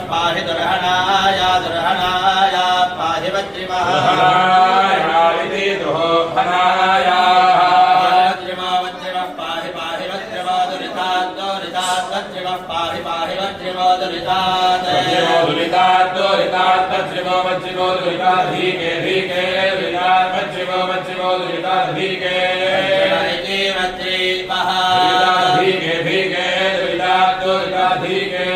पाहि दुर्हनाय दुर्हनाय पाहि वज्रिमः इति दुर्हनाय वज्रिमः वज्रिमः पाहि पाहि वज्रिमः दुरितात् दुरितात् वज्रिमः पाहि पाहि वज्रिमः दुरितात् दुरितात् दुरितात् वज्रिमः वज्रिमः दुरितात् धीके धीके दुरितात् वज्रिमः वज्रिमः दुरितात् धीके इति वज्रिमः धीके धीके दुरितात् दुरितात् धीके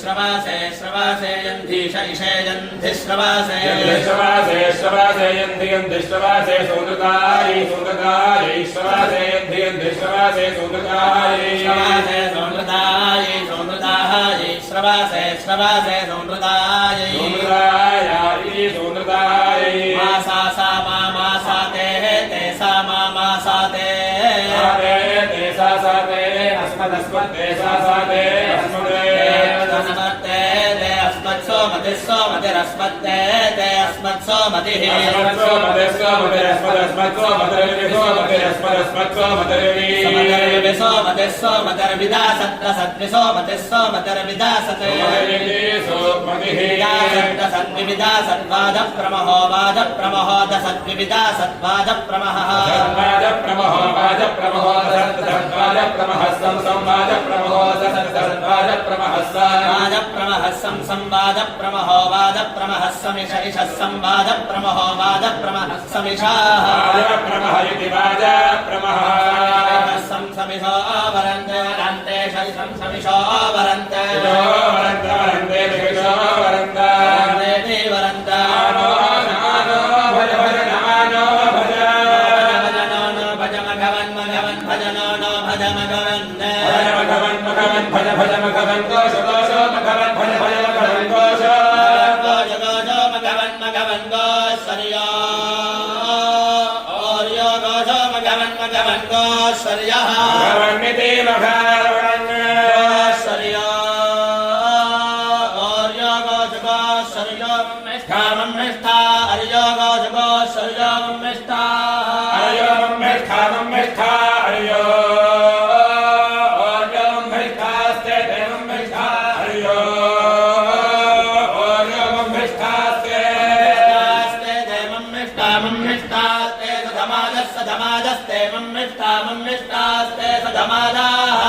श्रवासे श्रवासे यन्धीश इषेयन्धि श्रवासे श्रवासे श्रवासे यन्धि यन्धि श्रवासे सौन्द्रतायै सौन्द्रतायै श्रवासे यन्धि यन्धि श्रवासे सौन्द्रतायै श्रवासे सौन्द्रतायै सौन्द्रतायै श्रवासे श्रवासे सौन्द्रतायै सौन्द्रतायै सौन्द्रतायै मासा सा मा सा ते सा मा सा ते सा ते अस्मदस्मत्ते सा ते अस्मदे सोमतिरस्मत्ते ते अस्मत्सोमतिः वादप्रमहो वादप्रमहो दसद्विविदासद्वादप्रमः वादप्रमहो वादप्रमहो दसद्वादप्रमः संवादप्रमहो दसद्वादप्रमः वादप्रमः संवादप्रमहो वादप्रमः समिष इषः संवादप्रमहो वादप्रमः समिषाः वादप्रमः इति वादप्रमः समिषो वरन्ते वरन्ते शैषं समिषो वरन्ते वरन्ते वरन्ते शैषो वरन्ते वरन्ते वरन्ते नो नानो भज भज नानो भज भज नो भज मघवन् मघवन् भज नो भज मघवन् मघवन् मघवन् भज भज मघवन् दोष दोष मघवन् भज भज मघवन् दोष दोष दोष मघवन् मघवन् दोष सर्या और यो दोष मघवन् मघवन् दोष सर्यः मघवन्निति मघवन् सर्या और यो दोष दोष सर्यो मिष्ठा मिष्ठा अर्यो दोष दोष सर्यो मिष्ठा अर्यो मिष्ठा मिष्ठा अर्यो धमादस्ते मम्मिष्टा मम्मिष्टास्ते सधमादाः